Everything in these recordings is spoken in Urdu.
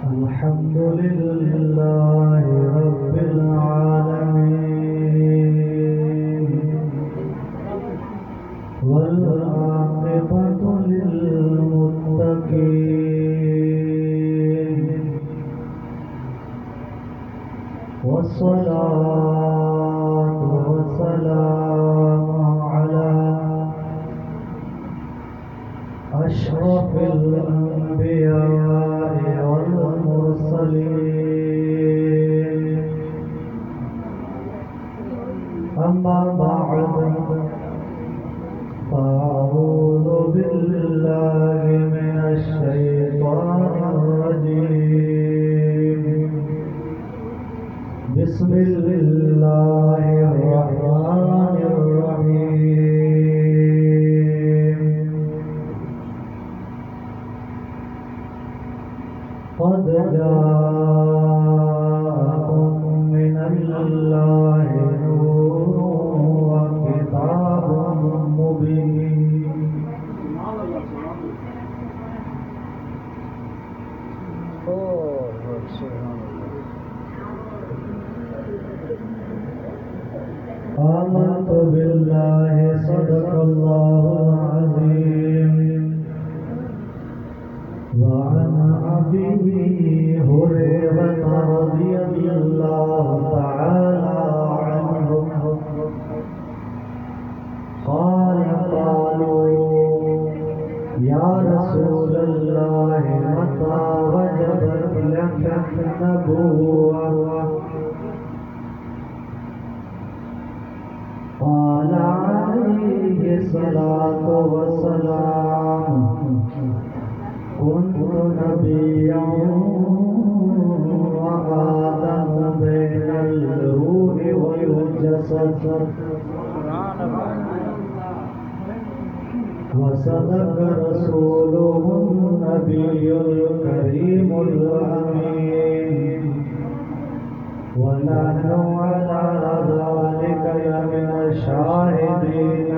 الحمد لله رب العالمين والعاقبة للمتقين والصلاة والسلام على أشرف الأنبياء والمرسلين أما بعد فأعوذ بالله من الشيطان الرجيم بسم الله الرحمن الرحيم قد جاءكم من الله نور وكتاب مبين آمنت بالله صدق الله العظيم وعن أبي هريرة رضي الله تعالى عنه قال قالوا يا رسول الله متى وجبت لك النبوة قال عليه الصلاة والسلام كنت نبيا وآدم بين الروح والجسد وصدق رسوله النبي الكريم الأمين ونحن على ذلك لمن الشاهدين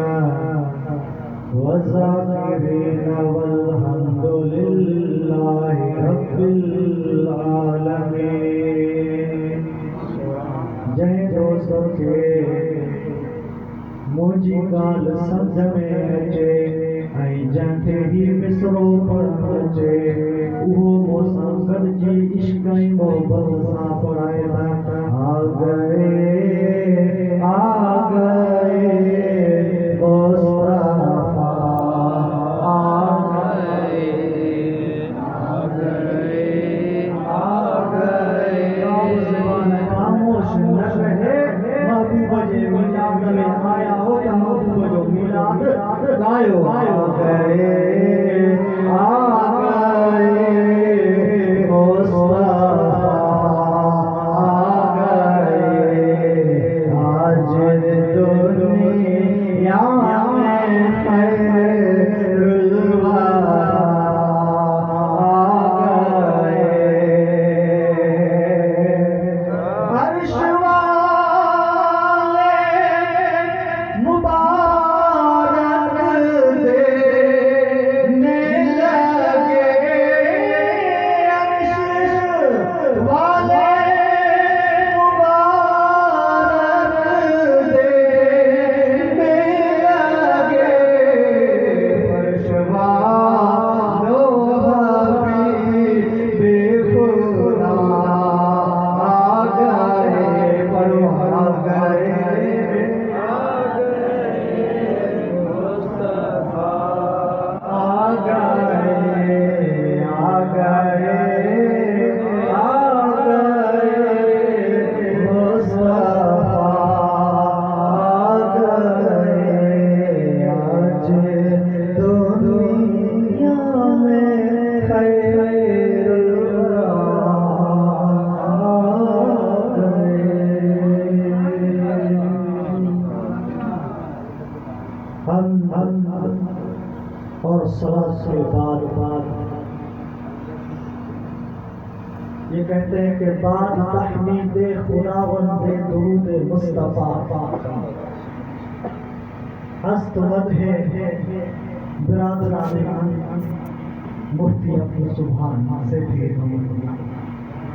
والذاكرين والحمد لله رب العالمين جے دوستوں کے مجھے گال سمجھ میں اچے آئی جانتے ہی مصروں پر بچے وہ موسیقر جی عشقائی محبت سا پڑھائے آ گئے اور صلاۃ کے بعد یہ کہتے ہیں کہ بعد تحمید خداوند درود مصطفیٰ ہست مدح برادران مفتی اپنی سبحان سے بھی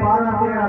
12-13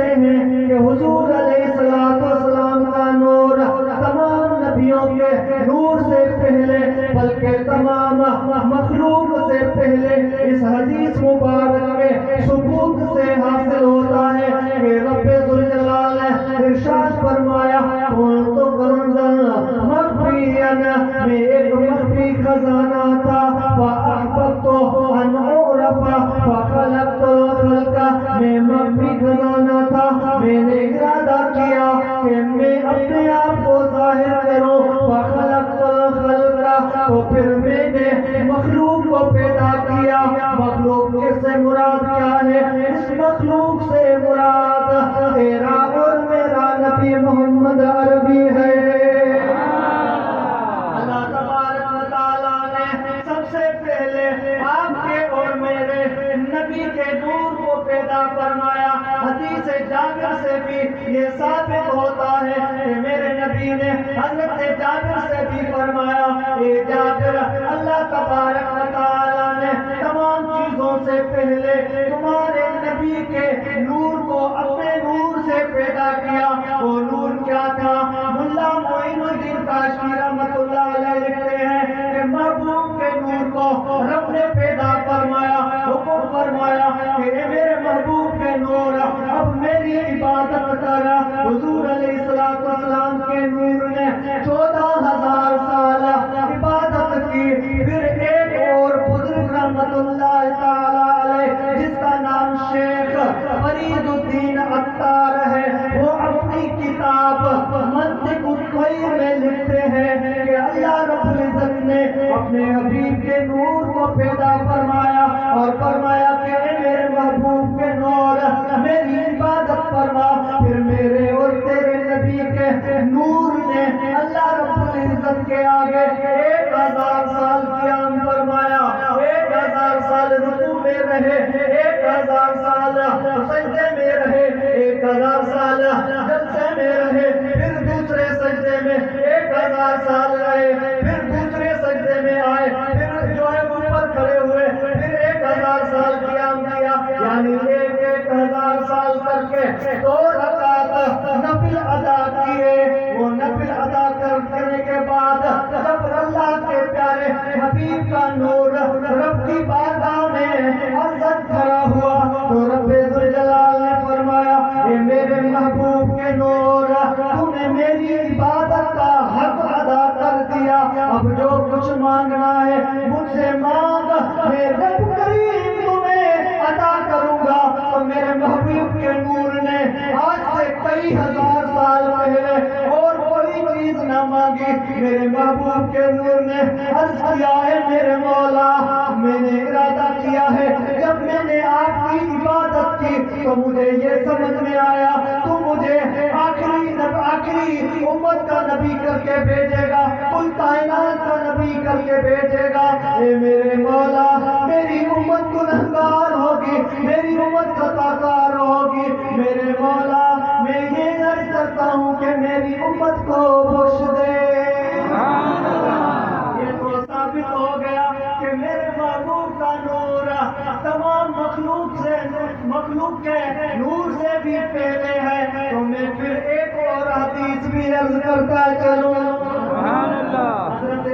لکھتے ہیں کہ حضور علیہ السلام کا نور تمام نبیوں کے نور سے پہلے بلکہ تمام مخلوق سے پہلے اس حدیث مبارک کے ثبوت سے حاصل ہوتا ہے کہ رب ذوالجلال نے ارشاد فرمایا تو کنزل مخفیا، میں ایک مخفی خزانہ تھا، فاحببت ان اعرف فخلقت الخلق، میں مخفی خزانہ تھا، میں نے ارادہ کیا کہ میں اپنے آپ کو ظاہر کروں، فخلقت الخلق، تو پھر میں نے مخلوق کو پیدا کیا۔ مخلوق سے مراد کیا ہے؟ اس مخلوق سے مراد تیرا اور میرا نبی محمد عربی ہے۔ اللہ تبارک و تعالیٰ نے سب سے پہلے آپ کے اور میرے نبی کے نور کو پیدا فرمایا۔ حدیث جابر سے بھی یہ ثابت ہوتا ہے کہ میرے نبی نے حضرت جابر سے بھی فرمایا، اے جابر، اللہ تبارک و تعالیٰ نے تمام چیزوں سے پہلے تمہارے نبی کے نور کو اپنے نور سے پیدا کیا۔ وہ نور کیا تھا؟ ملا معین الدین کاشمی رحمۃ اللہ علیہ لکھتے ہیں کہ محبوب کے نور کو رب نے پیدا فرمایا، حکم فرمایا کہ اے میرے محبوب کے نور اب میری عبادت کر۔ حضور علیہ السلام کے نور نے 14,000 سال عبادت کی۔ پھر ایک اور بزرگ رحمت اللہ تعالی علیہ جس کا نام شیخ فرید الدین عطار ہے، وہ اپنی کتاب منطق الطیر میں لکھتے ہیں کہ اللہ رب العزت نے اپنے حبیب کے نور کو پیدا فرمایا اور فرمایا کہ اے میرے محبوب کے نور میری عبادت فرما۔ پھر میرے اور تیرے نبی کے نور نے اللہ رب العزت کے آگے 1,000 سال قیام فرمایا، 1,000 سال رکوع میں رہے، 1,000 سال سجدے میں رہے، 1,000 سال جلسے میں رہے، پھر دوسرے سجدے میں 1,000 سال رہے، پھر دوسرے سجدے میں آئے، پھر جو ہے اوپر کھڑے ہوئے، پھر 1,000 سال قیام کیا، یعنی 1,000 سال کر کے 2 رکعت نفل ادا کیے۔ وہ نفل ادا کرنے کے بعد جب اللہ کے پیارے حبیب کا نور رب کی بارگاہ میں عزت کھڑا ہوا تو رب ذوالجلال نے فرمایا، اے میرے محبوب کے نور، تو نے میری عبادت کا حق ادا کر دیا، اب جو کچھ مانگنا ہے مجھ سے مانگ، میں رب کریم تمہیں عطا کروں گا۔ تو میرے محبوب کے نور نے آج سے کئی ہزار سال پہلے اور کوئی چیز نہ مانگی، میرے محبوب کے نور نے عرض کیا ہے، میرے مولا، میں نے ارادہ کیا ہے جب میں نے آپ کی عبادت کی تو مجھے یہ سمجھ میں آیا تو مجھے آخری امت کا نبی کر کے بھیجے گا، کل کائنات کا نبی کر کے بھیجے گا۔ اے میرے مولا، میری امت گنہگار ہوگی، میری امت خطا کار ہوگی، میرے مولا میں یہ عرض کرتا ہوں کہ میری امت کو بخش دے۔ یہ تو ثابت ہو گیا کہ میرے محبوب کا نور تمام مخلوق کے نور سے بھی پہلے ہے۔ تو میں پھر ایک اور حدیث بھی عرض کرتا چلوں۔ حضرت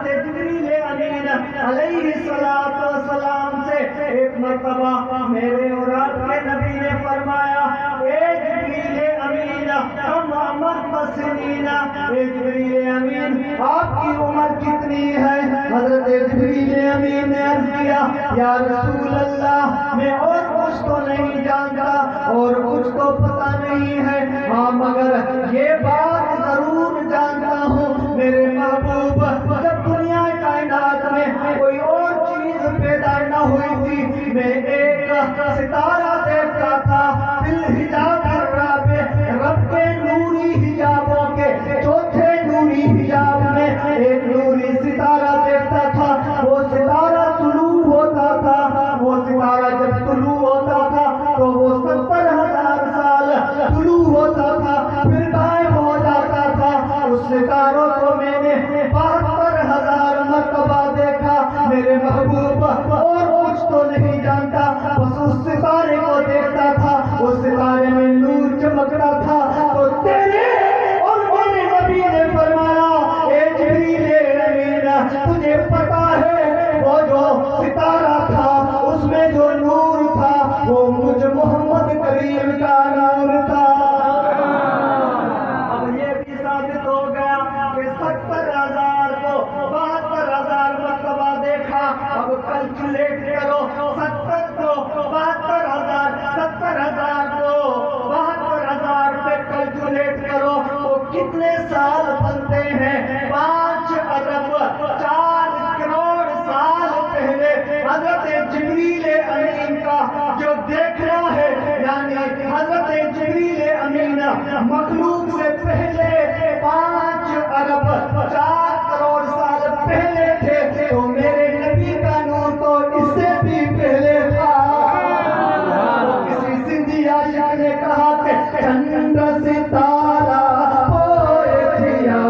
جبریل امین علیہ السلام سے ایک مرتبہ میرے اور آپ کے نبی نے فرمایا، اے جبریل امین ہم عمر سنین، اے جبریل امین آپ کی عمر کتنی ہے؟ حضرت جبریل امین نے عرض کیا، یا رسول اللہ، میں اور کچھ تو نہیں جانتا اور کچھ تو پتہ نہیں ہے، ہاں مگر یہ بات ضرور جانتا ہوں، میرے محبوب جب دنیا کائنات میں کوئی اور چیز پیدا نہ ہوئی تھی، میں ایک ستارہ دیکھتا تھا، بالحجاب الرابع، رب کے نوری حجابوں کے چوتھے نوری حجاب میں ایک نوری ستارہ دیکھتا تھا۔ وہ ستارہ طلوع ہوتا تھا، وہ ستارہ جب طلوع ہوتا تھا تو وہ 70,000 سال طلوع ہوتا تھا، پھر غائب ہو جاتا تھا۔ اس ستاروں کو میں نے 72,000 مرتبہ دیکھا، میرے محبوب اور کچھ تو نہیں جانتا، بس اس ستارے کو دیکھ یعنی حضرت جبریل امین مخلوق سے پہلے 5 ارب 4 کروڑ سال پہلے تھے، تو میرے نبی کا نور تو اس سے بھی پہلے تھا۔ کسی سندھی عاشق نے کہا کہ چند ستارہ ہوئے تھیا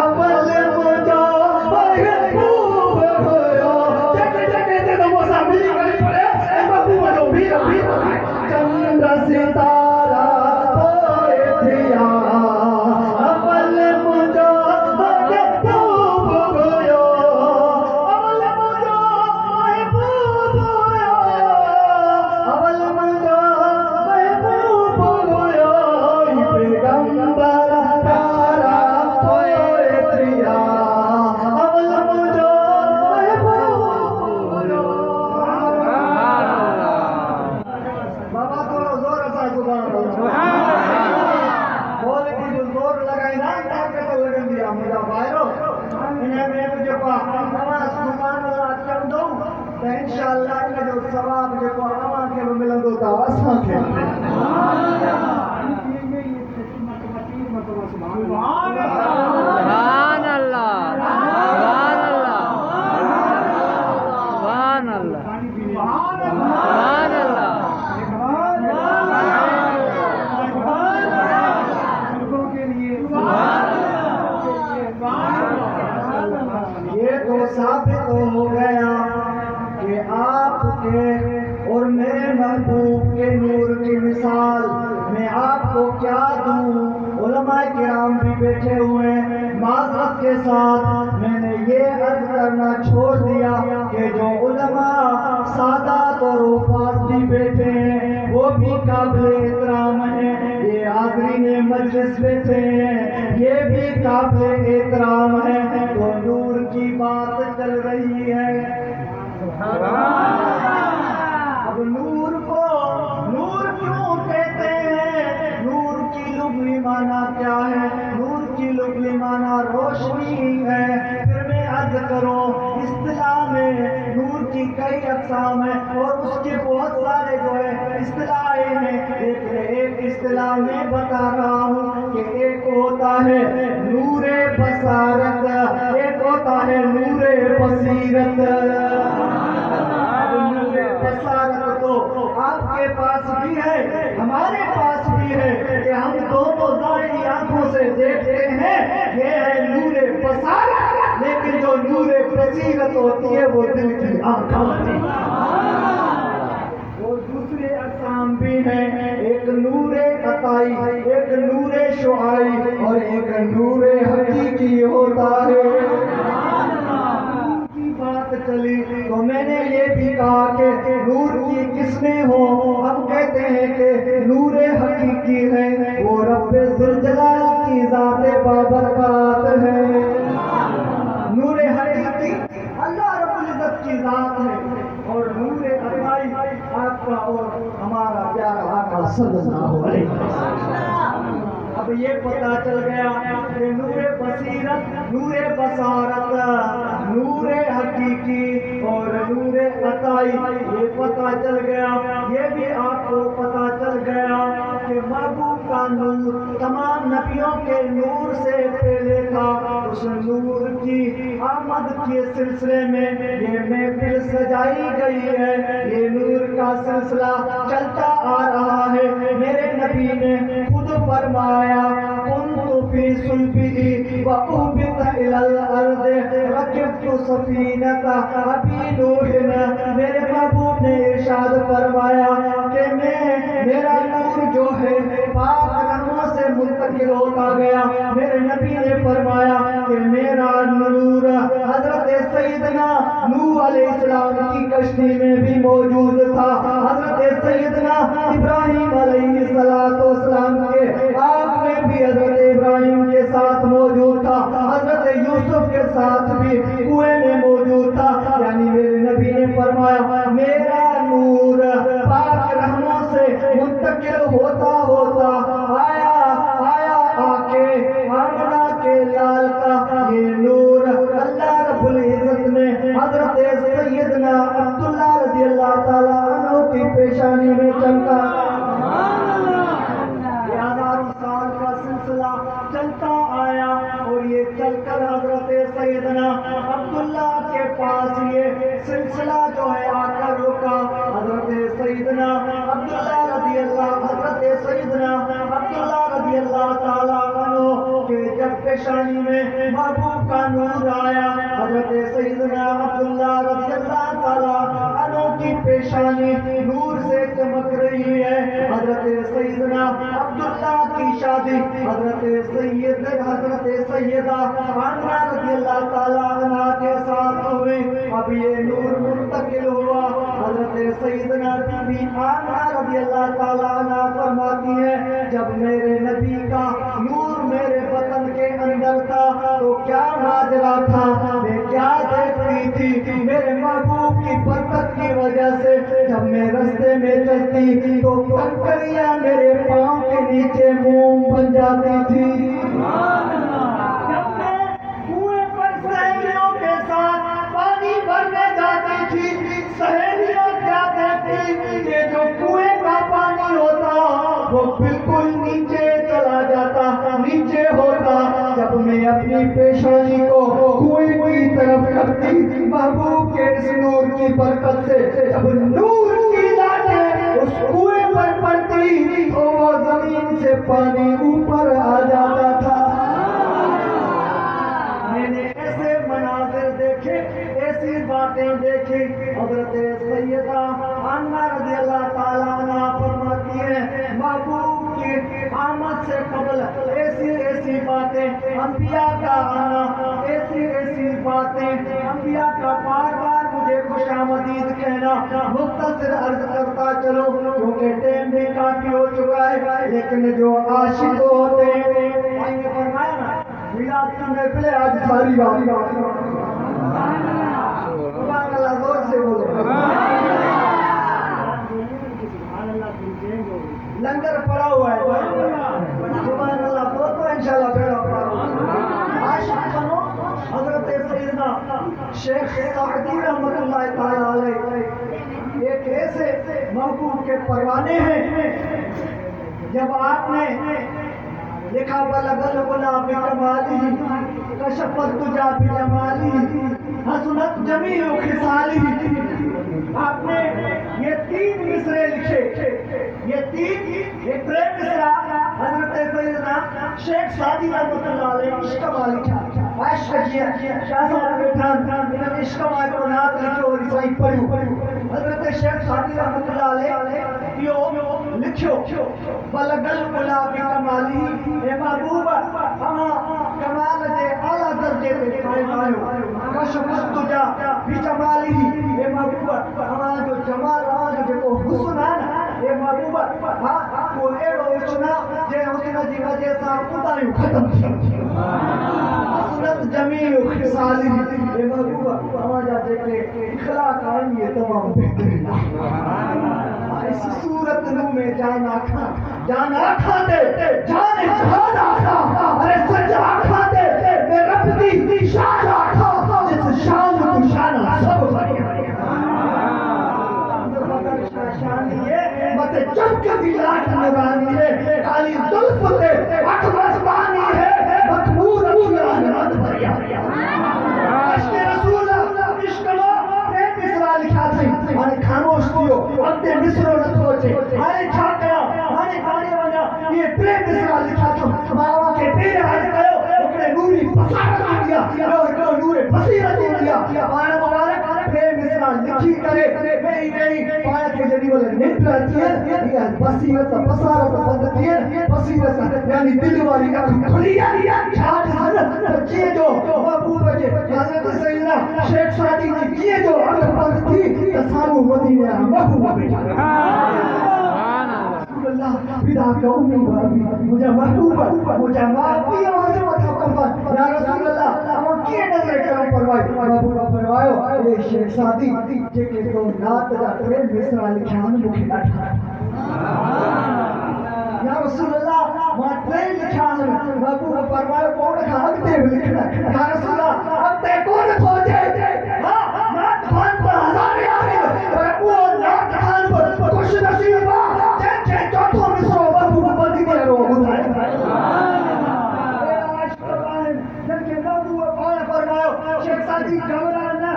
اول مجھا محبوب ہویا۔ جگہ تو وہ سامنے کری پڑے اے محبوب جو بھی چند ستارہ ہوئے تھیا اول مجھا محبوب ہویا، اول مجھا محبوب ہویا، اول مجھا محبوب ہویا، پیغمبر پیارا ہوئے تھیا اول مجھا محبوب ہویا۔ بابا تھوڑا زور اسا سبحان اللہ بول کی زور لگائے نا کہ تو لگن دیا مجھا بھائیو انہیں میں جو نماز سبحان اللہ چم دوں تو انشاءاللہ ان جو ثواب جو اما کے ملندو تا اساں کے سبحان اللہ سبحان اللہ سبحان اللہ سبحان اللہ یہ تو ثابت ہو گیا کہ آپ کے اور میرے محبوب کے نور کی مثال میں آپ کو کیا دوں۔ علماء کرام بھی بیٹھے ہوئے ہیں، معذرت کے ساتھ میں نے یہ عرض کرنا چھوڑ دیا کہ جو علماء سادات اور حفاظ بھی بیٹھے ہیں وہ بھی قابل احترام ہیں، یہ حاضرین مجلس بیٹھے ہیں یہ بھی قابل احترام ہے۔ تو نور کی بات چل رہی ہے، اب نور کو نور کیوں کہتے ہیں؟ نور کی لغوی معنی کیا ہے؟ نور کی لغوی معنی روشنی ہے۔ پھر میں عرض کروں اصطلاح میں نور کی کئی اقسام ہیں اور اس کے بہت سارے جو ہے اصطلاحیں ہیں۔ ایک اصطلاح میں بتا رہا ہوں کہ ایک ہوتا ہے نور بصارت، ایک ہوتا ہے نور بصیرت۔ بصارت تو آپ کے پاس بھی ہے ہمارے پاس بھی ہے کہ ہم دونوں ظاہری آنکھوں سے دیکھتے ہیں، یہ ہے نور بصارت۔ لیکن جو نور بصیرت ہوتی ہے وہ دل کی آنکھ ہوتی ہے۔ وہ دوسرے اقسام بھی ہیں، ایک نور عطائی، ایک نور شعاعی اور ایک نور حقیقی ہوتا ہے۔ بات چلی تو میں نے یہ بھی کہا کہ نور کی قسمیں ہوں۔ ہم کہتے ہیں کہ نور حقیقی ہے وہ رب ذوالجلال کی ذات بابرکات ہے۔ نور حقیقی اللہ رب العزت کی ذات ہے، اور نور عطائی آپ کا اور ہمارا پیارا آقا صلی اللہ علیہ وسلم۔ اب یہ پتہ چل گیا کہ نور بصیرت، نور بصارت، نور حقیقی اور نور عطائی یہ پتہ چل گیا۔ یہ بھی آپ کو پتہ چل گیا کہ محبوب کا نور تمام نبیوں کے نور سے پہلے تھا۔ اس نور کی آمد کے سلسلے میں یہ محفل سجائی گئی ہے، یہ نور کا سلسلہ چلتا آ رہا ہے۔ میرے نبی نے خود فرمایا كنت في صلبه وأهبط إلى الأرض ركبت سفينة أبي نوح۔ میرے محبوب نے ارشاد فرمایا کہ میرا نور جو ہے پاک رحموں سے منتقل ہوتا گیا۔ میرے نبی نے فرمایا کہ میرا نور حضرت سیدنا نوح علیہ السلام کی کشتی میں بھی موجود تھا، حضرت سیدنا ابراہیم علیہ السلام کے آگ میں بھی حضرت ابراہیم کے ساتھ موجود تھا، حضرت یوسف کے ساتھ بھی کنویں میں موجود تھا۔ یعنی میرے نبی نے فرمایا میرا نور پاک رحموں سے منتقل ہوتا ہوتا آیا آ کے آمنہ کے لال کا یہ نور اللہ رب العزت نے حضرت سیدنا عبداللہ رضی اللہ تعالیٰ عنہ کی پیشانی میں چمکا۔ پیشانی میں محبوب کا نور آیا. حضرت سیدنا عبداللہ رضی اللہ تعالیٰ عنہ کی پیشانی نور سے چمک رہی ہے. حضرت سیدنا عبداللہ کی شادی حضرت سیدہ آمنہ رضی اللہ تعالیٰ عنہ کے ساتھ ہوئی. اب یہ نور منتقل ہوا. حضرت سیدنا بی بی آمنہ رضی اللہ تعالیٰ عنہ فرماتی ہے جب میرے نبی کا نور میرے وطن کے اندر تھا تو کیا ماجرا تھا, میں کیا دیکھتی تھی. میرے محبوب کی برکت کی وجہ سے جب میں رستے میں چلتی تو کنکریاں میرے پاؤں کے نیچے موم بن جاتی تھی. جب میں کنویں پر سہیلیوں کے ساتھ پانی بھرنے جاتی تھی, سہیلیاں کیا کہتی کہ جو کنویں کا پانی ہوتا وہ بالکل نیچے چلا جاتا, نیچے ہوتا. جب میں اپنی پیشانی کو کنویں کی طرف کرتی محبوب کے اس نور کی برکت سے جب نور کی لائٹیں اس کنویں پر پڑتی تو وہ زمین سے پانی اوپر آ جاتا تھا. میں نے ایسے مناظر دیکھے, ایسی باتیں دیکھی. حضرت سیدہ آمنہ رضی اللہ تعالیٰ عنہ فرماتی ہے محبوب کی آمد سے قبل ایسی ایسی باتیں, انبیاء کا آنا, ایسی ایسی باتیں, انبیاء کا بار بار مجھے خوش آمدید کہنا. مختصر عرض کرتا چلو کیونکہ ٹائم بھی کافی ہو چکا ہے. لیکن جو عاشق ہوتے ہیں فرمایا نا میلاد کی محفلیں آج ساری سبحان اللہ, زور سے بولو لنگر پڑا ہوا ہے. سبحان اللہ, تو انشاءاللہ بیڑا پڑا. عاشق بنو. حضرت سیدنا شیخ سعدی رحمۃ اللہ تعالی علیہ ایک ایسے محبوب کے پروانے ہیں. جب آپ نے لکھا بلغ العلا بکمالہ کشف الدجی بجمالہ حسنت جمیع خصالہ, آپ نے یہ 3 مصرے لکھے. یہ 3 ایک پریم مصرا حضرت سیدنا شیخ سعدی رحمۃ اللہ علیہ عشق والی لکھا. عشق کیا شاہ صاحب بیٹھان انہوں عشق والی کو نعت لکھو اور عیسائی پڑھو. حضرت شیخ سعدی رحمۃ اللہ علیہ یہ لکھو بلغ العلا بکمالہ, اے محبوبہ ہماں کمال دے اعلیٰ درجے پہ قائم آئے. کشف الدجی بجمالہ, اے محبوبہ ہماں جو جمال آج جو حسن ہے نا, اے محبوبہ ہاں کو ایڑو اتنا جے حسن جی وجہ سے اتاریوں ختم تھی. حسنت جمیع خصالہ, اے محبوبہ ہماں جا دیکھے اخلاق آئیں یہ تمام بہترین. اس صورت نو میں جان آکھا دے جان جہان آکھا, ارے سچ آکھا دے میں رب دی شان آکھا جس شان کو شان سب بڑھیا. مت چمک دی لاٹ نورانی ہے, کالی زلف تے اٹھ مسبانی ہے, مخمور عشقان رد بھریا. عشق رسول عشق لو پریم مصرا لکھا تھی ہمیں خاموش دیو اگتے مصرو نہ سوچے ہمیں چھا کیا ہمیں کھانے والا یہ پریم مصرا لکھا تھا. ماں کے پیر آج گئے اکڑے نوری بصارت دیا اور نور بصیرت دیا. پانا مبارک پریم مصرا لکھی کرے نہیں پانا کے جدی والے نیت رہتی ہے یہ بصیرت بصارت بندتی ہے. بصیرت یعنی دل والی کھلی ہے چھاٹ حضرت کیے جو محبوب بچے حضرت سیدنا شیخ سعدی نے کیے جو عقل بند تھی تصارو مدینہ محبوب بیٹا. اللہ فدا کا امی بابی مجھے محبوب مجھے معافی اور عظمت قربان یا رسول اللہ ہم کیے نظر کرم فرمائے. محبوب فرمایا اے شیخ سعدی جے کہ تو نات دا پریم مصرا لکھان مکھے ڈاٹھا. یا رسول اللہ ماں پریم لکھان محبوب فرمایا کون کھا اگتے لکھنا. یا رسول اللہ اگتے کون پہنچے نات خان پر ہزار آگے اور وہ نات خان پر خوش نصیبہ چوتھوں مصرو محبوب بندی دے رو بھائی. جن کے محبوب پانا فرمایا شیخ سعدی گھبرانا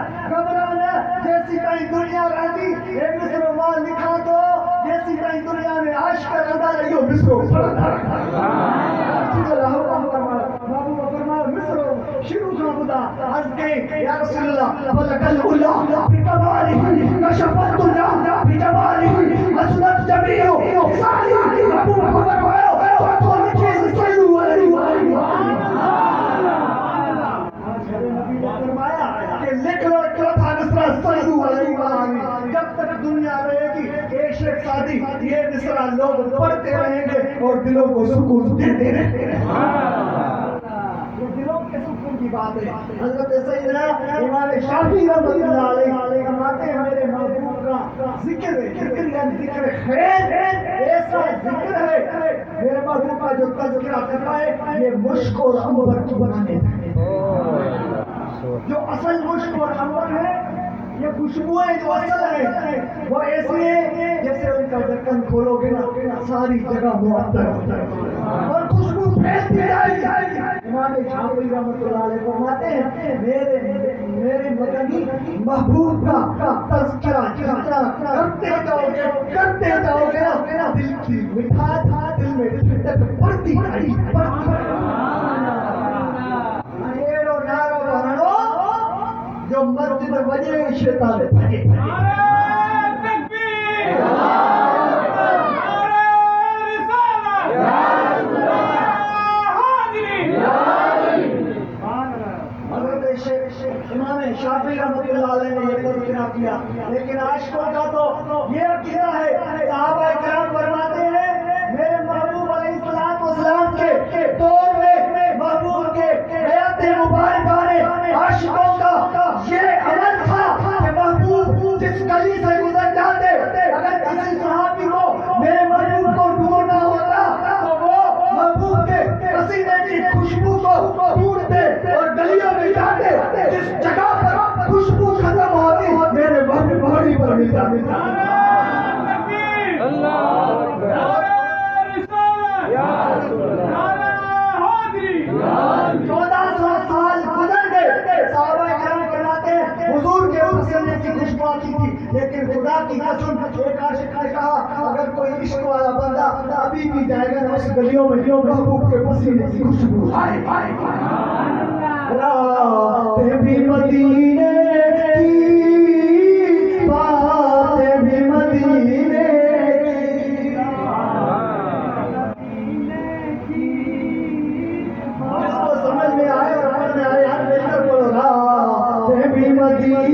جیسی کہیں دنیا رہتی اے مصرو ماں لکھا دو جیسی کہیں دنیا میں عاشق رضا رہی ہو مصرو پڑھا. محبوب فرمایا خدا ہنس گئی یا رسول اللہ فلک العلا بکمالہ کشفت الدنیا بجمالہ حسنت جمیع خصالہ ابو بکر تو چیز صلو علیہ فرمایا کہ لکھ لو چوتھا مصرع صلو علیہ جب تک دنیا رہے گی عشق شادی یہ مصرع لوگ پڑھتے رہیں گے اور دلوں کو سکون دیتے رہتے ہیں دلوں کے سکون کی بات ہے حضرت سیدنا امام شافعی رحمۃ اللہ علیہ فرماتے ہیں میرے محبوب کا ذکر ذکر خیر ایسا ذکر ہے میرے محبوب کا جو تذکرہ کرتا ہے یہ مشک اور عنبر کی بنانے جو اصل مشک اور عنبر ہے یہ خوشبوئیں جو اصل ہیں وہ ایسی ہیں جیسے ان کا ڈھکن کھولو گے نا ساری جگہ معطر اور خوشبو پھیلتی جائے گی امام شافعی رحمۃ اللہ علیہ فرماتے ہیں میرے مدنی محبوب کا تذکرہ کرتے جاؤ گے نا دل کی مٹھاس دل میں ٹھنڈک بڑھتی جائے گی جو مسجد وجہ شیطان بھگے امام شافعی رحمۃ اللہ علیہ نے یہ تذکرہ کیا لیکن عاشقوں کا تو یہ عقیدہ ہے صحابہ کرام فرماتے ہیں میرے محبوب علیہ السلام کے دور میں محبوب کے حیات مبارکہ میں عاشقوں کا یہ عمل تھا کہ محبوب جس گلی سے گزر جاتے اگر کسی صحابی کو میرے محبوب کو ڈھونڈنا ہوتا تو وہ محبوب کے قصیدے کی خوشبو کو ڈھونڈتے اور گلیوں میں جاتے جس جگہ پر خوشبو ختم ہوتی میرے محبوب پر مل جاتی لیکن خدا کی قسم ایک عاشق نے کہا اگر کوئی عشق والا بندہ ابھی بھی جائے گا نا اس گلیوں میں محبوب کے پسینے کی خوشبو آئے باتیں بھی مدینے کی باتیں بھی مدینے کی جس کو سمجھ میں آئے اور پڑھ میں آئے ہر مل کر بولو باتیں بھی مدینے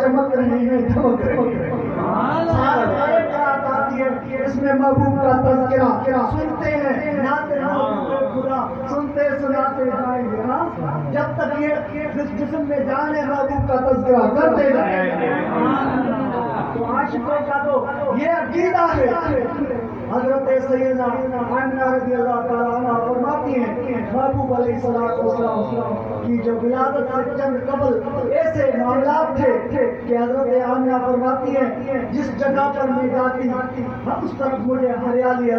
چمک رہے ہیں اس میں محبوب کا تذکرہ سنتے ہیں خدا سنتے سناتے جائیں گے جب تک یہ جسم میں جان ہے محبوب کا تذکرہ کرتے جائیں گے تو عاشقوں کا تو یہ عقیدہ ہے حضرت سیدنا آمنہ رضی اللہ تعالیٰ عنہ فرماتی ہیں محبوب علیہ السلام کی جو ولادت سے چند قبل ایسے معاملات تھے کہ حضرت آمنہ فرماتی ہیں جس جگہ پر میں جاتی اس طرف مجھے ہریالی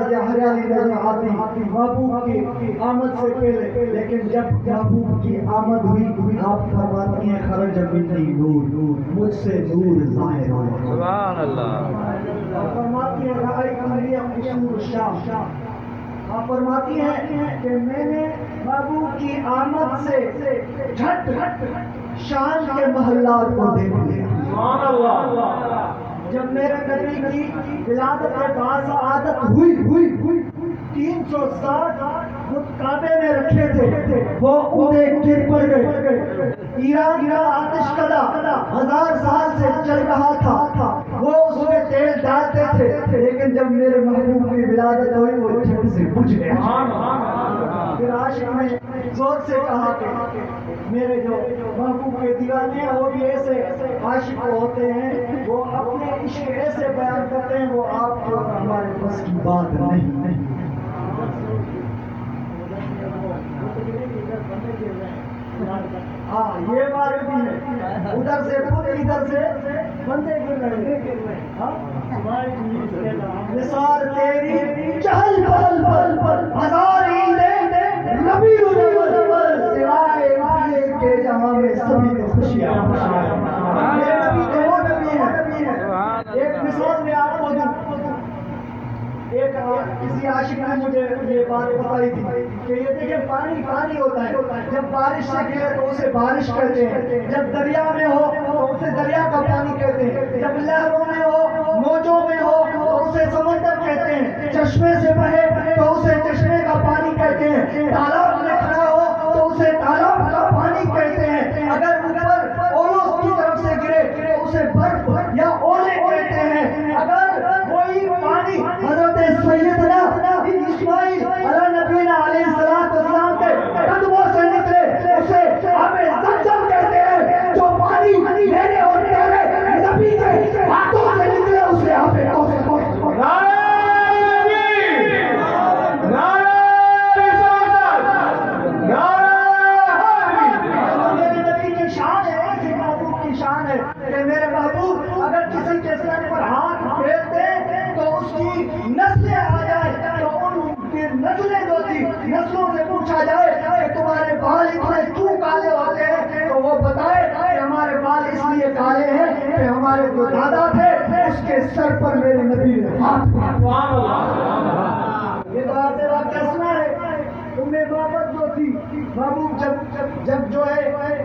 نظر آتی محبوب کی آمد سے پہلے لیکن جب محبوب کی آمد ہوئی آپ فرماتی ہیں خرج منی نور مجھ سے نور ظاہر ہوا سبحان اللہ فرماتی ہیں رائے کمریہ قصور شام آپ فرماتی ہیں کہ میں نے محبوب کی آمد سے جھٹ شام کے محلات کو دیکھ لیا سبحان اللہ جب میرے نبی کی ولادت کے بعد عادت ہوئی 360 بت کعبے میں رکھے تھے، وہ انہیں گر پڑ گئے۔ ایران کا آتش کدا 1000 سال سے چل رہا تھا، وہ اس میں تیل ڈالتے تھے، لیکن جب میرے محبوب کی ولادت ہوئی وہ جھٹ سے بجھ گئے۔ پھر عاشق نے زور سے کہا کہ میرے جو محبوب کے دیوانے ہیں وہ بھی ایسے عاشق ہوتے ہیں، وہ اپنے عشق ایسے بیان کرتے ہیں، وہ آپ کو ہمارے بس کی بات نہیں۔ ہاں یہ بات بھی ہے، ادھر سے خود ادھر سے بندے گر رہے۔ نثار تیری چہل پہل پل ہزار عیدیں نبی سوائے یہ کہ جہاں میں سبھی کو خوشیاں۔ میرے نبی تو وہ نبی ہے۔ ایک مثال میں آپ کو دوں، ایک کسی عاشق نے مجھے یہ بات بتائی تھی کہ یہ دیکھیں پانی ہوتا ہے، جب بارش سے گرے تو اسے بارش کہتے ہیں، جب دریا میں ہو تو اسے دریا کا پانی کہتے ہیں، جب لہروں میں ہو موجوں میں ہو تو اسے سمندر کہتے ہیں، چشمے سے بہے تو اسے چشمے کا پانی کہتے ہیں، تالاب میں کھڑا ہو تو اسے تالاب کا پانی کہتے ہیں، اگر اوپر اولوں کی طرف سے گرے تو اسے برف یا اولے کہتے ہیں، اگر کوئی پانی حضرت سیدنا اسماعیل علیہ نبینا علیہ السلام کے قدموں سے نکلے اسے آب زمزم کہتے ہیں، جو پانی میرے اور تیرے نبی کے ہاتھوں سے نکلے اسے آب کوثر۔ میرے نبی کی شان ہے، ایسی محبوب کی شان ہے کہ میرے محبوب اگر کسی کے سر پر ہاتھ پھیرتے تو اس کی نسلیں آ جائے تو ان کی نسلیں جو تھی نسلوں سے پوچھا جائے کہ تمہارے بال اتنے کیوں کالے ہوتے ہیں تو وہ بتائے کہ ہمارے بال اس لیے کالے ہیں کہ ہمارے جو دادا تھے اس کے سر پر میرے نبی نے ہاتھ پھیرا۔ یہ بات کیسنا ہے، تمہیں محبت جو تھی محبوب جب جو ہے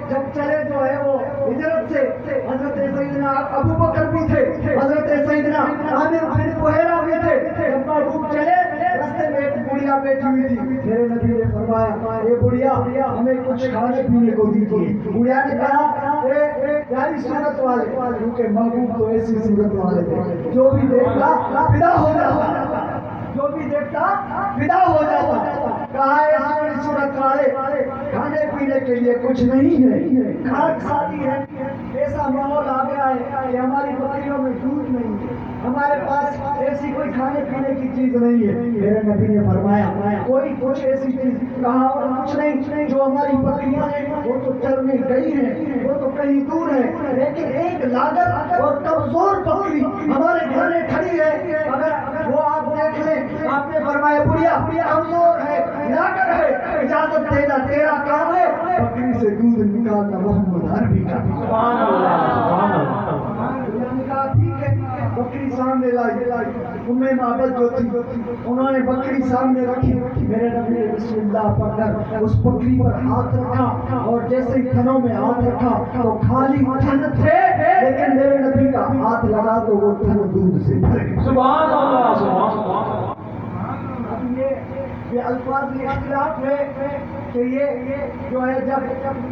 جب چلے جو ہے وہ ہجرت سے، حضرت سیدنا ابو بکر بھی تھے، حضرت سیدنا عامر بن فہیرہ بھی تھے، جب محبوب چلے راستے میں ایک بڑھیا بیٹھی ہوئی تھی، میرے نبی نے فرمایا اے بڑھیا ہمیں کچھ کھانے پینے کو دیجیے۔ بڑھیا نے کہا اے پیاری صورت والے، کیونکہ محبوب تو ایسی صورت والے تھے جو بھی دیکھتا فدا ہو جاتا، جو بھی دیکھتا فدا ہو جاتا۔ کہا ہے صورت والے کھانے پینے کے لیے کچھ نہیں ہے، کھاک سادی ہے، ایسا ماحول آ گیا ہے کہ ہماری بکریوں میں دودھ نہیں ہے، ہمارے پاس ایسی کوئی کھانے پینے کی چیز نہیں ہے۔ میرے نبی نے فرمایا کوئی کچھ ایسی چیز، کہا اور کچھ نہیں، جو ہماری بکریاں ہیں وہ تو چرنے گئی ہیں، وہ تو کہیں دور ہے، لیکن ایک لاغر اور کمزور بکری ہمارے گھر میں کھڑی ہے، اگر وہ آپ دیکھ لیں۔ آپ نے فرمایا بڑھیا کمزور ہے، لاغر ہے، اجازت دینا تیرا کام ہے، بکری سے دودھ نکالنا محمد عربی کا۔ سبحان اللہ سبحان اللہ۔ ٹھیک ہے، بکری سامنے لائی، معبد جو تھی انہوں نے بکری سامنے رکھی، میرے نبی نے بسم اللہ پڑھ کر اس بکری پر ہاتھ رکھا، اور جیسے ہی تھنوں میں ہاتھ رکھا تو خالی تھن تھے، لیکن میرے نبی کا ہاتھ لگا تو وہ تھن دودھ سے بھر گئی۔ سبحان اللہ سبحان اللہ۔ یہ الفاظ میں اختلاف ہے کہ یہ جو ہے جب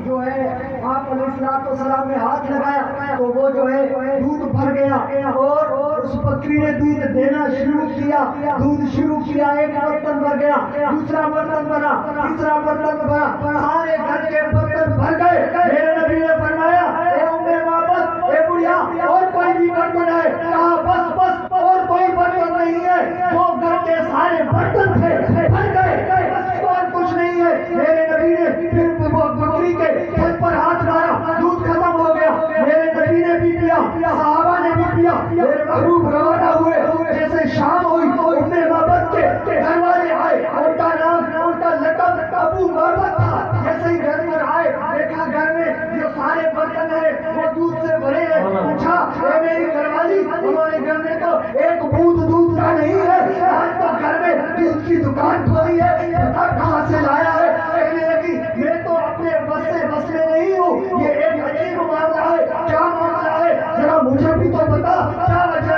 جو ہے آپ علیہ السلام نے ہاتھ لگایا تو وہ جو ہے دودھ بھر گیا، اور اس بکری نے دودھ دینا شروع کیا، دودھ شروع کیا، ایک برتن بھر گیا، دوسرا برتن بھرا، تیسرا برتن بھرا، سارے گھر کے برتن بھر گئے۔ میرے نبی نے فرمایا اے ام محبت، اے بڑھیا اور کوئی بھی برتن ہے؟ کہا بس بس اور کوئی برتن نہیں ہے، وہ گھر کے سارے برتن تھے بھر گئے، بس اور کچھ نہیں ہے۔ میرے نبی نے پھر وہ بکری کے تھن پر ہاتھ مارا، دودھ ختم ہو گیا، میرے نبی نے بھی پیا، صحابہ نے بھی پیا، میرے محبوب روانہ ہوئے، جیسے شام ہوئی ام محبت کے گھر والے آئے، ان کا نام ان کا لقب ابو محبت تھا، جیسے ہی گھر پر آئے دیکھا گھر میں جو سارے برتن ہیں وہ دودھ سے بھرے ہیں، پوچھا اے میری گھر والی ہمارے گھر میں تو ایک بوند دودھ کا نہیں ہے، آج تو گھر میں دودھ کی دکان کھولی ہے، پتہ کہاں سے لایا ہے؟ کہنے لگی میں تو اپنے بس میں نہیں ہوں، یہ ایک عجیب معاملہ ہے، کیا معاملہ ہے ذرا مجھے بھی تو بتا، کیا وجہ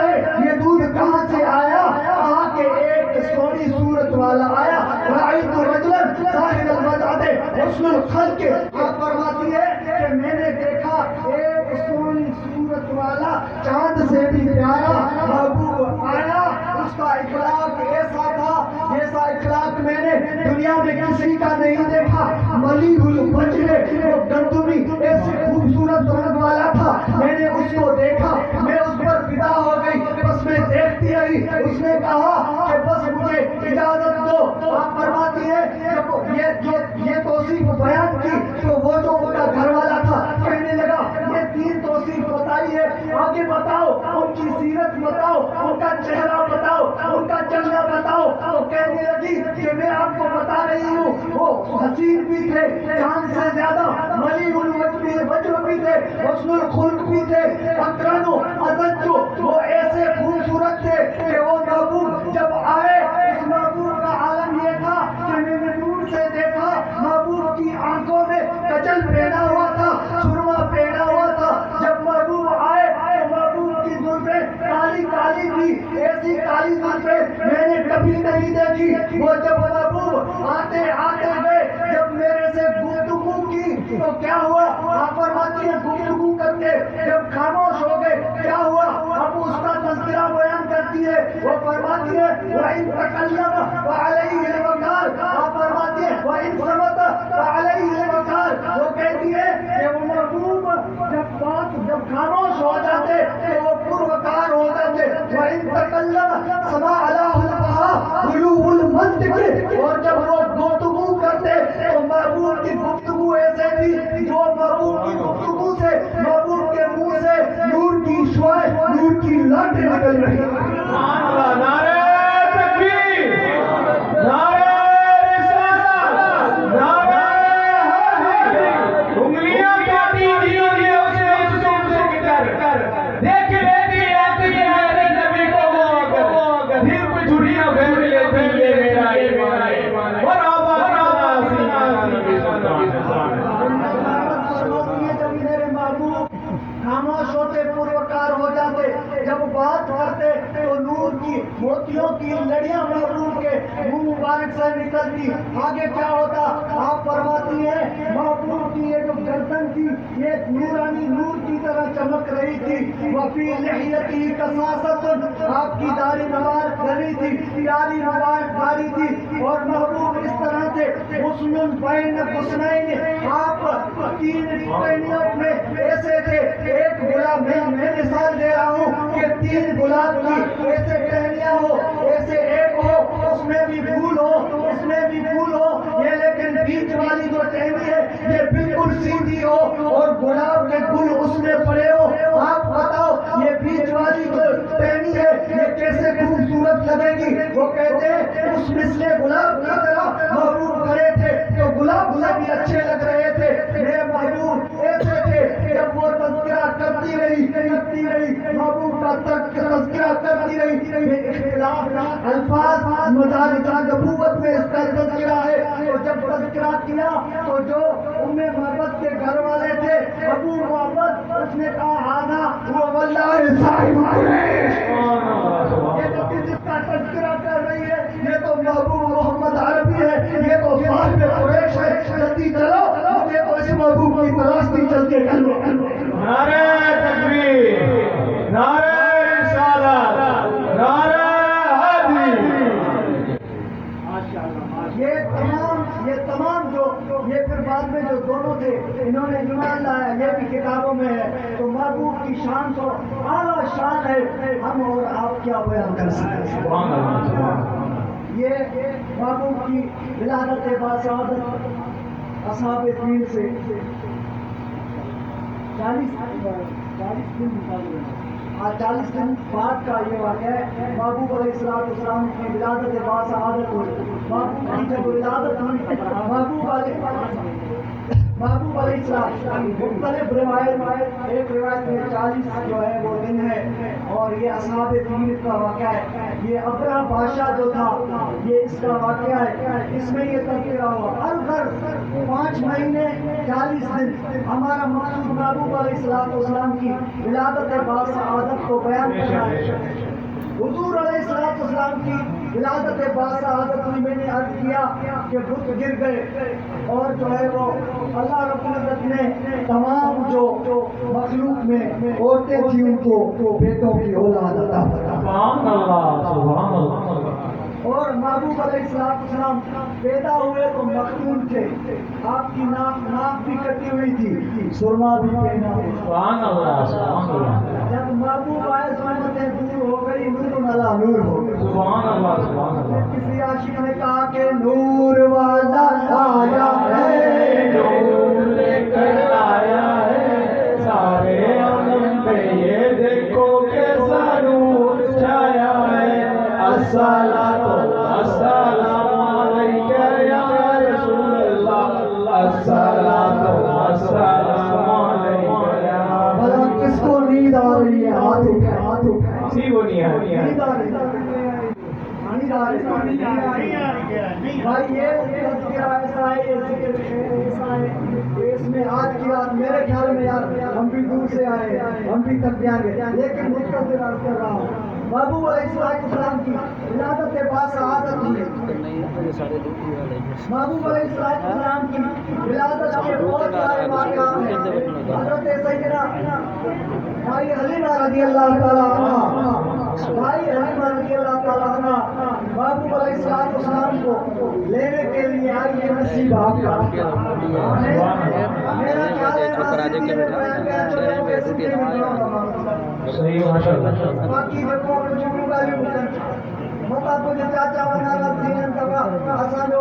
الخلق آپ فرماتی ہے کہ میں نے دیکھا ایک سونی صورت والا چاند سے بھی پیارا محبوب آیا، اس کا اخلاق ایسا تھا جیسا اخلاق میں نے دنیا میں کسی کا نہیں دیکھا، ملیح الوجہ، وہ گندمی ایسے خوبصورت رنگ والا تھا، میں نے اس کو دیکھا، میں اس پر فدا ہو گئی، بس میں دیکھتی رہی، اس نے کہا کہ بس مجھے اجازت دو۔ آپ فرماتی ہے جب یہ توصیف بیان کی تو وہ جو ان کا گھر والا تھا کہنے لگا یہ 3 توصیف بتائی ہے، آگے بتاؤ، ان کی سیرت بتاؤ، ان کا چہرہ بتاؤ، ان کا چلنا بتاؤ۔ تو کہنے لگی کہ میں آپ کو بتا رہی ہوں، وہ حسین بھی تھے چاند سے زیادہ، ملیح الوجہ بھی تھے، حسن الخلق بھی تھے، اکرم و ازج، وہ ایسے خوبصورت تھے کہ وہ محبوب جب آئے، اس محبوب کا عالم یہ تھا کہ میں نے دور سے دیکھا، محبوب کی آنکھوں میں کجل پہنا ہوا تھا، سرما پہنا ہوا تھا، جب محبوب آئے تو محبوب کی زلفیں کالی کالی تھی، ایسی کالی زلفیں میں نے کبھی نہیں دیکھی۔ وہ جب محبوب آتے آتے گئے، جب میرے سے گفتگو کی تو کیا ہوا؟ آپ فرماتی ہیں گفتگو کر کے جب خاموش ہو گئے کیا ہوا؟ اب اس کا تذکرہ بیان کرتی ہے، وہ فرماتی ہے وَإِن تَكَلَّمَ فَعَلَيْهِ الْوَقَارُ، آپ فرماتی ہے وَإِن صَمَتَ فَعَلَيْهِ الْوَقَارُ، وہ کہتی ہے کہ وہ محبوب جب خاموش ہو جاتے تو وہ پروقار ہو جاتے۔ وَإِن تَكَلَّمَ سَمَعَ لَهُ الْبَهَاءُ غُلُوُّ الْمَنطِقِ، اور جب وہ گفتگو کرتے تو محبوب کی گفتگو ایسے تھی جو محبوب کی گفتگو سے، محبوب کے منہ سے نور کی شعائیں، نور کی لاٹیں نکل رہی ہیں۔ نعرہ تکبیر، نعرہ رسالت، نعرہ حیدری، انگلیاں کاٹی دیجیے اسے اس سے کر دیکھ لیتی آتی ہے میرے نبی کو وہ دل پہ چھڑیاں پھیر لیتی یہ میرا ایمان ہے، برابر سینہ نبی صلی اللہ علیہ وسلم۔ جب میرے محبوب خاموش ہوتے پروقار ہو جاتے، جب بات کرتے تو نور کی موتیوں کی لڑیاں محبوب کے منہ مبارک سے نکلتی، آگے کیا ہوتا؟ آپ فرماتی ہیں محبوب کی یہ جو گردن تھی یہ نورانی نور کی طرح چمک رہی تھی، وفی لحیتی کثاست، آپ کی داڑھی مبارک گلی تھی، پیاری مبارک داڑھی تھی، اور محبوب اس طرح سے حسن بین حسنین، آپ 3 پہنیوں میں ایسے تھے، ایک گلاب میں مثال دے رہا ہوں کہ 3 گلاب کی ایسے ٹہنیاں ہو، ایسے ایک ہو اس میں بھی پھول ہو، اس میں بھی پھول ہو، یہ لیکن بیچ والی جو ٹہنی ہے یہ بالکل سیدھی ہو اور گلاب کے گل اس میں پڑے ہو۔ آپ بتاؤ یہ بیچ والی جو ٹہنی ہے یہ کیسے خوبصورت لگے گی؟ وہ کہتے ہیں اس مثل گلاب کی طرح محبوب کھڑے تھے تو گلاب سے بھی اچھے لگ رہے تھے، میرے محبوب ایسے تھے۔ جب وہ تذکرہ کرتی رہی محبوب کا تذکرہ کرتی رہی، بے اختلاف الفاظ مدارج نبوت میں اس کا تذکرہ ہے، تو جب تذکرہ کیا تو جو محبت کے گھر والے تھے ابو محمد، اس نے کہا آنا وہ واللہ صاحب قریش، یہ جو جس کا تذکرہ کر رہی ہے یہ تو محبوب محمد عربی ہے، یہ تو صاحب قریش ہے، جلدی چلو مجھے تو اس محبوب کی تلاشی چل کے کر لو۔ نعرہ تکبیر، نعرہ رسالت، نعرہ حیدری۔ یہ تمام جو یہ پھر بعد میں جو دونوں تھے انہوں نے ایمان لایا، یہ بھی کتابوں میں ہے، تو محبوب کی شان تو اعلیٰ شان ہے، ہم اور آپ کیا بیان کر سکتے ہیں۔ یہ محبوب کی ولادت باسعادت اصحاب فیل سے 40 دن بعد کا یہ واقعہ ہے۔ محبوب علیہ السلام کی ولادت باسعادت ہوئی، محبوب کی جب ولادت ہوئی محبوب علیہ السلام مختلف روایت، ایک روایت میں 40 جو ہے وہ دن ہے، اور یہ اصحاب فیل کا واقعہ ہے۔ یہ ابرہ بادشاہ جو تھا یہ اس کا واقعہ ہے، اس میں یہ تذکرہ ہوا۔ ہر 5 مہینے 40 دن ہمارا مقصود محبوب علیہ السلام کی ولادت باسعادت کو بیان کرنا ہے۔ حضور علیہ السلام کی ولادت باصاحت ہوئی میں نے عرض کیا کہ بت گر گئے اور جو ہے وہ اللہ رب العزت نے تمام جو مخلوق میں عورتیں تھیں ان کو بیٹوں کی اولاد عطا فرمائی. سبحان اللہ سبحان اللہ. اور محبوب علیہ السلام پیدا ہوئے تو مختون تھے. آپ کی ناک بھی کٹی ہوئی تھی, سرما بھی پہنا ہوا. سبحان اللہ سبحان اللہ. جب محبوب آئے سنتیں دور ہو گئی, نور علی نور ہو گئی. سبحان اللہ سبحان اللہ. کسی عاشق نے کہا کہ نور والا آیا ہے, نور لے کر آیا ہے سارے عالم پہ, یہ دیکھو کیسا نور چھایا ہے. الصلاۃ والسلام علیک یا رسول اللہ, الصلاۃ والسلام علیک یا. بھلا کس کو نیند آ رہی ہے؟ ہاتھ اٹھائے, ہاتھ اٹھائے. اسی وہ نہیں ہے. نیند آ رہی ہے, نیند آ رہی ہے. بھائی یہ تذکرہ ایسا ہے, یہ ذکر ایسا ہے کہ اس میں آج کی رات میرے خیال میں یار ہم بھی دور سے آئے, ہم بھی تھک جائیں گے, لیکن مختصر عرض کر رہا ہوں. محبوب علیہ السلام کی ولادت باصاحت ہوئی. محبوب علیہ السلام کی ولادت کے بہت سارے واقعات ہیں. حضرت سیدنا بھائی حلیمہ رضی اللہ تعالیٰ عنہ, بھائی حلیمہ رضی اللہ تعالیٰ عنہ محبوب علیہ السلام کو لینے کے لیے آئی. یہ نصیب آپ کا. میرا خیال ہے ناصر میں بیان کیا چھوٹے ہوئے سکے میں صحیح ماشاء اللہ. باقی جو جملوں کا متا کچھ چاچا بنا دین کا اساں جو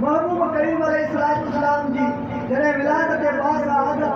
محبوب کریم علیہ السلام جی جڏهن ولادت باصاحت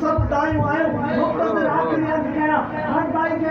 سڀ دائيون آيون. مختصر آخري عرض ڪيان, هر دائي کي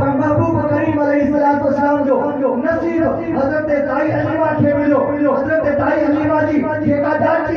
پر محبوب کریم علیہ السلام جو نصیب حضرت دائی حلیمہ کي مليو. حضرت دائی حلیمہ جی جيڪا ڏاڍي